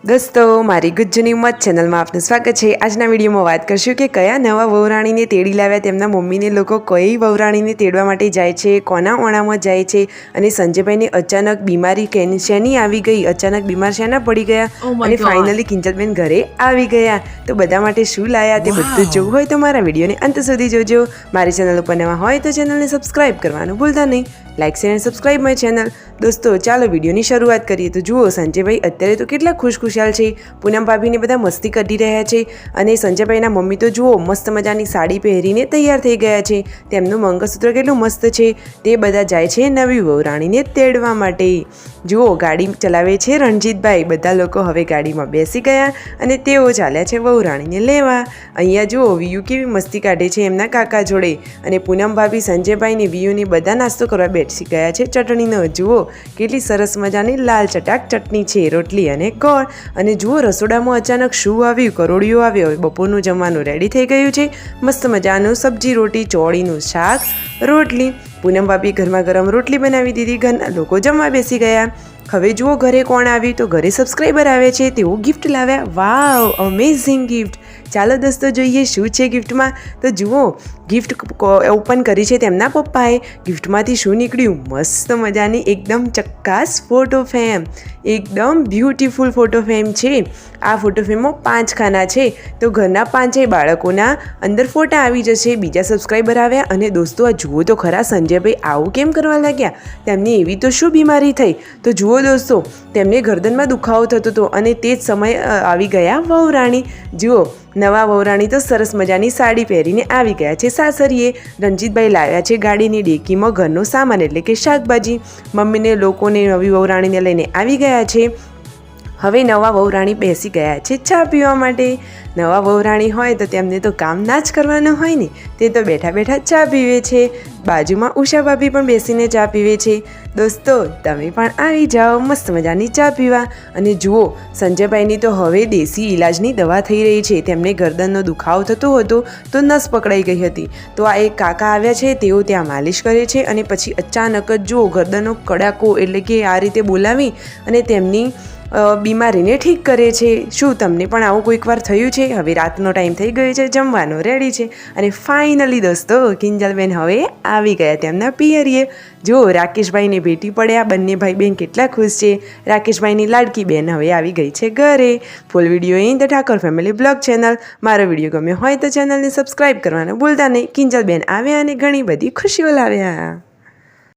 દોસ્તો મારી ગુજ્જુની મત ચેનલમાં આપનું સ્વાગત છે। આજના વિડીયોમાં વાત કરશું કે કયા નવા વહુરાણીને તેડી લાવ્યા, તેમના મમ્મીને લોકો કઈ વહુરાણીને તેડવા માટે જાય છે, કોના ઓણામાં જાય છે, અને સંજયભાઈને અચાનક બીમારી શેની આવી ગઈ, અચાનક બીમાર શેના પડી ગયા, અને ફાઇનલી કિંજલબેન ઘરે આવી ગયા। તો બધા માટે શું લાયા તે બધું જ જોવું હોય તો મારા વિડીયોને અંત સુધી જોજો। મારી ચેનલ ઉપર નવા હોય તો ચેનલને સબસ્ક્રાઈબ કરવાનું ભૂલતા નહીં। લાઇક શેર અને સબસ્ક્રાઈબ માય ચેનલ। દોસ્તો ચાલો વિડીયોની શરૂઆત કરીએ। તો જુઓ સંજયભાઈ અત્યારે તો કેટલા ખુશખુશાલ છે, પૂનમ ભાભીને બધા મસ્તી કરી રહ્યા છે, અને સંજયભાઈના મમ્મી તો જુઓ મસ્ત મજાની સાડી પહેરીને તૈયાર થઈ ગયા છે, તેમનું મંગળસૂત્ર કેટલું મસ્ત છે। તે બધા જાય છે નવી વહુરાણીને તેડવા માટે। જુઓ ગાડી ચલાવે છે રણજીતભાઈ, બધા લોકો હવે ગાડીમાં બેસી ગયા અને તેઓ ચાલ્યા છે વહુરાણીને લેવા। અહીંયા જુઓ વિયુ કેવી મસ્તી કાઢે છે એમના કાકા જોડે, અને પૂનમ ભાભી સંજયભાઈને વિયુની બધા નાસ્તો કરવા બેસી ગયા છે ચટણીનો। જુઓ કેટલી સરસ મજાની લાલ ચટાક ચટણી છે, રોટલી અને ગોળ। અને જુઓ રસોડામાં અચાનક શું આવ્યું, કરોડિયો આવ્યો। હવે બપોરનું જમવાનું રેડી થઈ ગયું છે, મસ્ત મજાનું સબ્જી રોટી, ચોળીનું શાક, રોટલી। પૂનમ ભાભી ગરમા ગરમ રોટલી બનાવી દીધી, ઘરના લોકો જમવા બેસી ગયા। હવે જુઓ ઘરે કોણ આવ્યું, તો ઘરે સબસ્ક્રાઈબર આવે છે, તેઓ ગિફ્ટ લાવ્યા। વાવ, અમેઝિંગ ગિફ્ટ। ચાલો દોસ્તો જોઈએ શું છે ગિફ્ટમાં। તો જુઓ ગિફ્ટ ઓપન કરી છે તેમના પપ્પાએ। ગિફ્ટમાંથી શું નીકળ્યું, મસ્ત મજાની એકદમ ચક્કાસ ફોટો ફ્રેમ, એકદમ બ્યુટીફુલ ફોટો ફ્રેમ છે। આ ફોટો ફ્રેમમાં 5 ખાના છે, તો ઘરના 5 બાળકોના અંદર ફોટા આવી જશે। બીજા સબસ્ક્રાઈબર આવ્યા, અને દોસ્તો આ જુઓ તો ખરા સંજયભાઈ આવું કેમ કરવા લાગ્યા, તેમને એવી તો શું બીમારી થઈ। તો જુઓ દોસ્તો તેમને ગરદનમાં દુખાવો થતો હતો, અને તે જ સમયે આવી ગયા વહુરાણી। જુઓ નવા વહુરાણી તો સરસ મજાની સાડી પહેરીને આવી ગયા છે સાસરીએ। રણજીતભાઈ લાવ્યા છે ગાડીની ડેકીમાં ઘરનો સામાન એટલે કે શાકભાજી। મમ્મીને લોકોને નવી વહુરાણીને લઈને આવી ગયા છે। હવે નવા વહુરાણી બેસી ગયા છે ચા પીવા માટે। નવા વહુરાણી હોય તો તેમને તો કામ ના જ કરવાનું હોય ને, તે તો બેઠા બેઠા ચા પીવે છે। બાજુમાં ઉષા ભાભી પણ બેસીને ચા પીવે છે। દોસ્તો તમે પણ આવી જાઓ મસ્ત મજાની ચા પીવા। અને જુઓ સંજયભાઈની તો હવે દેશી ઇલાજની દવા થઈ રહી છે, તેમને ગરદનનો દુખાવો થતો હતો તો નસ પકડાઈ ગઈ હતી, તો આ એક કાકા આવ્યા છે, તેઓ ત્યાં માલિશ કરે છે, અને પછી અચાનક જ જુઓ ગરદનનો કડાકો એટલે કે આ રીતે બોલાવી અને તેમની બીમારીને ઠીક કરે છે। શું તમને પણ આવું કોઈક વાર થયું છે? હવે રાતનો ટાઈમ થઈ ગયો છે, જમવાનો રેડી છે, અને ફાઇનલી દોસ્તો કિંજલબેન હવે આવી ગયા તેમના પિયરીએ। જો રાકેશભાઈને ભેટી પડ્યા, બંને ભાઈ બહેન કેટલા ખુશ છે। રાકેશભાઈની લાડકી બેન હવે આવી ગઈ છે ઘરે। Full video in the Thakor family blog channel. મારો વિડીયો ગમ્યો હોય તો ચેનલને સબસ્ક્રાઈબ કરવાનું ભૂલતા નહીં। કિંજલબેન આવ્યા અને ઘણી બધી ખુશીઓ લાવ્યા।